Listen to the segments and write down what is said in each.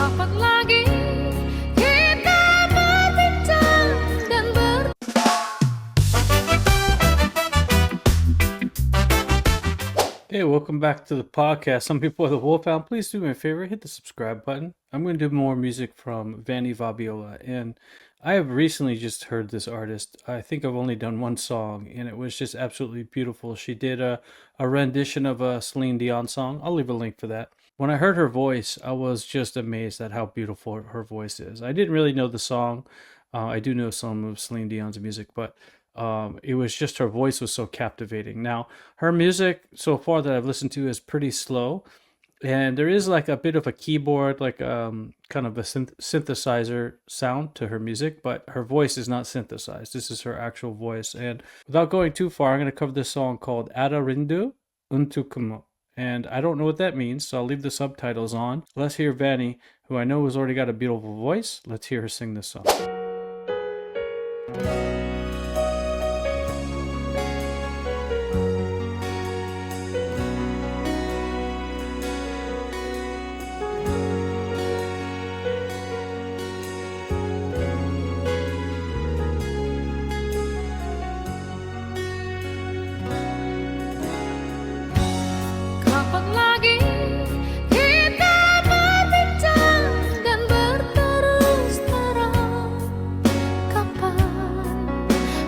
Kapan lagi kita berbincang dan Hey, welcome back to the podcast. Some people are the Wolfhound. Please do me a favor, hit the subscribe button. I'm going to do more music from VANNY VABIOLA, and I have recently just heard this artist. I think I've only done one song, and it was just absolutely beautiful. She did a rendition of a Celine Dion song. I'll leave a link for that. When I heard her voice, I was just amazed at how beautiful her voice is. I didn't really know the song. I do know some of Celine Dion's music, but it was just her voice was so captivating. Now, her music so far that I've listened to is pretty slow, and there is like a bit of a keyboard, like kind of a synthesizer sound to her music, but her voice is not synthesized. This is her actual voice. And without going too far, I'm going to cover this song called Rindu Untukmu. And I don't know what that means, so I'll leave the subtitles on. Let's hear Vanny, who I know has already got a beautiful voice. Let's hear her sing this song. kapan lagi kita berbincang dan berterus terang?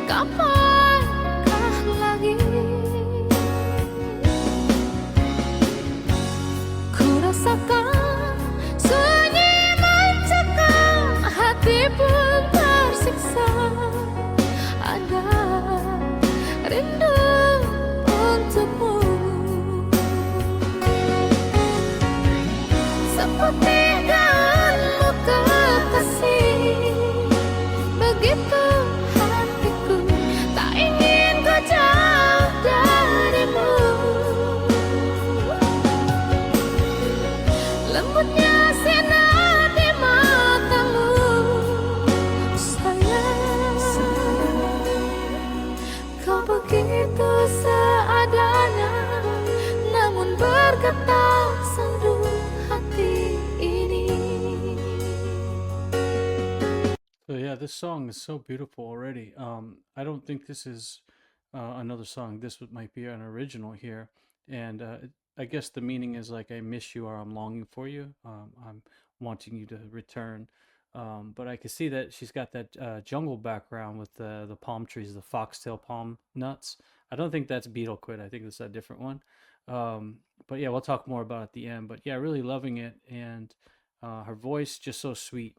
Kapankah lagi? Ku rasakan sunyi mencekam, hati pun tersiksa. Ada rindu untukmu, seperti daunmu kekasih. Begitu hatiku tak ingin kau jauh darimu. Lembutnya sinar di matamu, sayang. Kau begitu seadanya, namun bergetar sendu hati ini. So yeah, this song is so beautiful already. I don't think this is another song. Might be an original here, and I guess the meaning is like I miss you or I'm longing for you. I'm wanting you to return. But I can see that she's got that jungle background with the palm trees, the foxtail palm nuts. I don't think that's beetlequid. I think it's a different one. But yeah, we'll talk more about it at the end. But yeah, really loving it, and her voice just so sweet.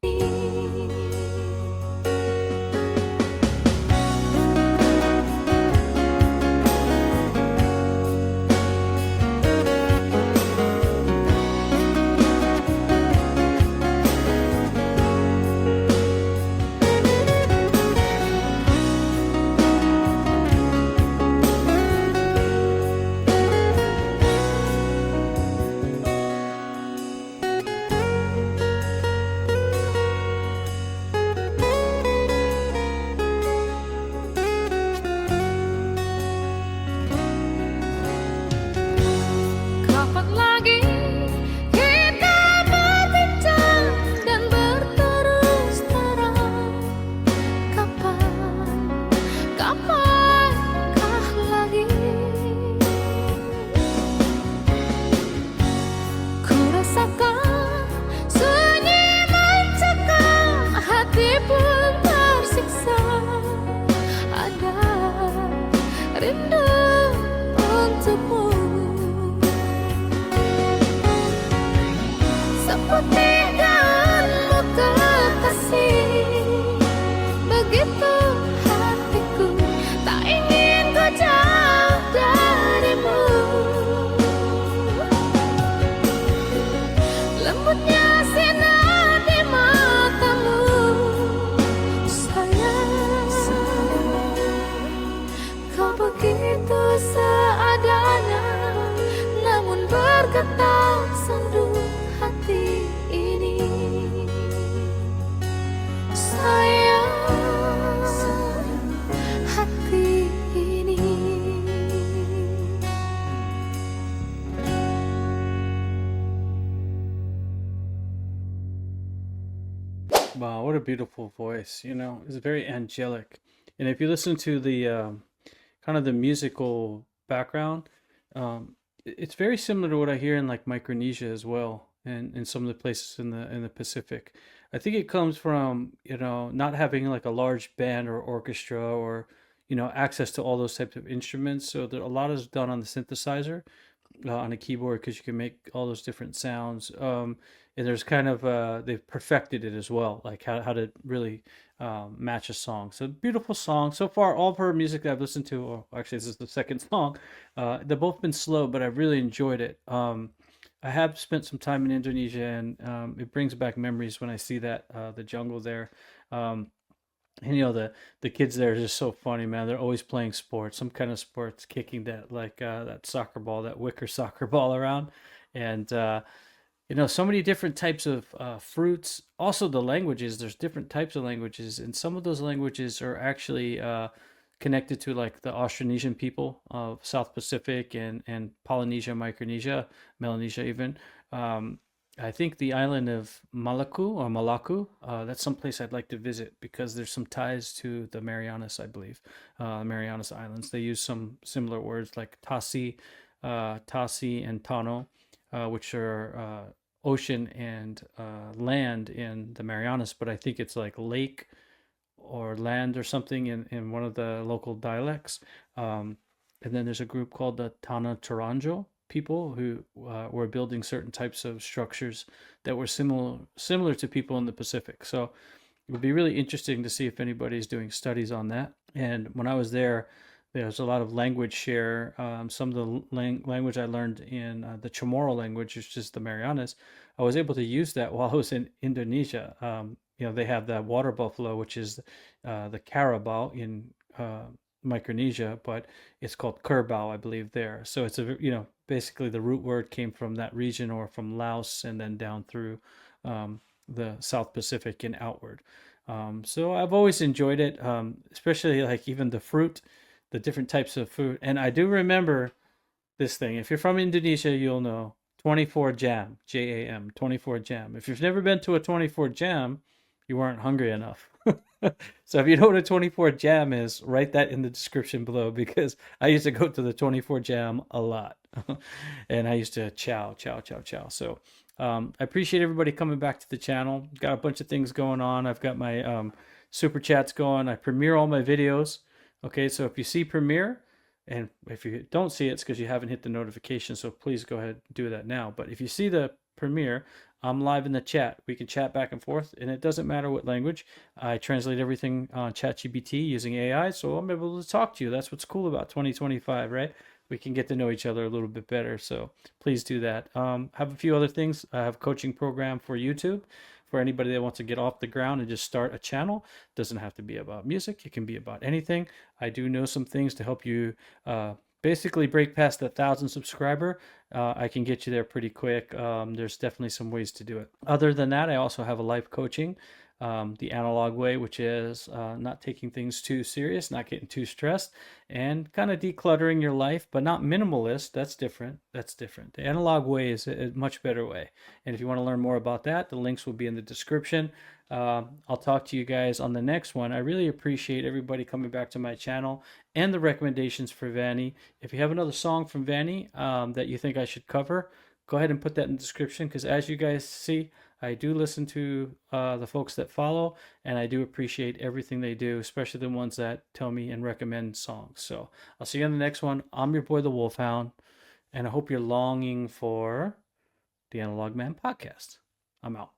Kapan lagi kita berbincang dan berterus terang? Kapankah lagi? Ku rasakan sunyi mencekam, hati pun tersiksa. Ada rindu untukmu, seperti daunmu kekasih. Begitu hatiku tak ingin kau jauh darimu. Lembutnya sinar di matamu, sayang. Kau begitu seadanya, namun bergetar sendu hati ini. Wow, what a beautiful voice. You know, it's very angelic. And if you listen to the kind of the musical background, it's very similar to what I hear in like Micronesia as well, and in some of the places in the Pacific. I think it comes from, you know, not having like a large band or orchestra or, you know, access to all those types of instruments. So there, a lot is done on the synthesizer, on a keyboard, because you can make all those different sounds. And there's kind of they've perfected it as well, like how to really match a song. So beautiful song so far. All of her music that I've listened to, or actually this is the second song. They've both been slow, but I've really enjoyed it. I have spent some time in Indonesia, and it brings back memories when I see that the jungle there. Um, and you know the kids there are just so funny, man. They're always playing sports, some kind of sports, kicking that like that soccer ball, that wicker soccer ball around, and you know, so many different types of fruits. Also, the languages. There's different types of languages, and some of those languages are actually connected to like the Austronesian people of South Pacific and Polynesia, Micronesia, Melanesia, even. Um, I think the island of Malaku, that's someplace I'd like to visit because there's some ties to the Marianas, I believe, Marianas Islands. They use some similar words like tasi and tano, which are ocean and land in the Marianas, but I think it's like lake or land or something in one of the local dialects. And then there's a group called the Tana Toranjo people who were building certain types of structures that were similar to people in the Pacific. So it would be really interesting to see if anybody's doing studies on that. And when I was there, there's a lot of language share. Some of the language I learned in the Chamorro language, which is the Marianas, I was able to use that while I was in Indonesia. You know, they have the water buffalo, which is the carabao in Micronesia, but it's called kerbau, I believe, there. So it's a, you know, basically the root word came from that region or from Laos and then down through the South Pacific and outward. So I've always enjoyed it, especially like even the fruit, the different types of food. And I do remember this thing. If you're from Indonesia, you'll know 24 jam, Jam, 24 jam. If you've never been to a 24 jam, you weren't hungry enough. So if you know what a 24 jam is, write that in the description below because I used to go to the 24 jam a lot. And I used to chow. So I appreciate everybody coming back to the channel. Got a bunch of things going on. I've got my super chats going. I premiere all my videos. Okay, so if you see premiere, and if you don't see it, it's because you haven't hit the notification. So please go ahead and do that now. But if you see the premiere, I'm live in the chat. We can chat back and forth, and it doesn't matter what language. I translate everything on ChatGPT using AI, so I'm able to talk to you. That's what's cool about 2025, right? We can get to know each other a little bit better. So please do that. Have a few other things. I have a coaching program for YouTube for anybody that wants to get off the ground and just start a channel. It doesn't have to be about music. It can be about anything. I do know some things to help you basically break past the 1,000 subscriber. I can get you there pretty quick. There's definitely some ways to do it. Other than that, I also have a life coaching, the analog way, which is not taking things too serious, not getting too stressed, and kind of decluttering your life, but not minimalist. That's different. That's different. The analog way is a much better way. And if you want to learn more about that, the links will be in the description. I'll talk to you guys on the next one. I really appreciate everybody coming back to my channel and the recommendations for Vanny. If you have another song from Vanny that you think I should cover, go ahead and put that in the description because as you guys see, I do listen to the folks that follow, and I do appreciate everything they do, especially the ones that tell me and recommend songs. So I'll see you on the next one. I'm your boy, the Wolfhound, and I hope you're longing for the Analog Man podcast. I'm out.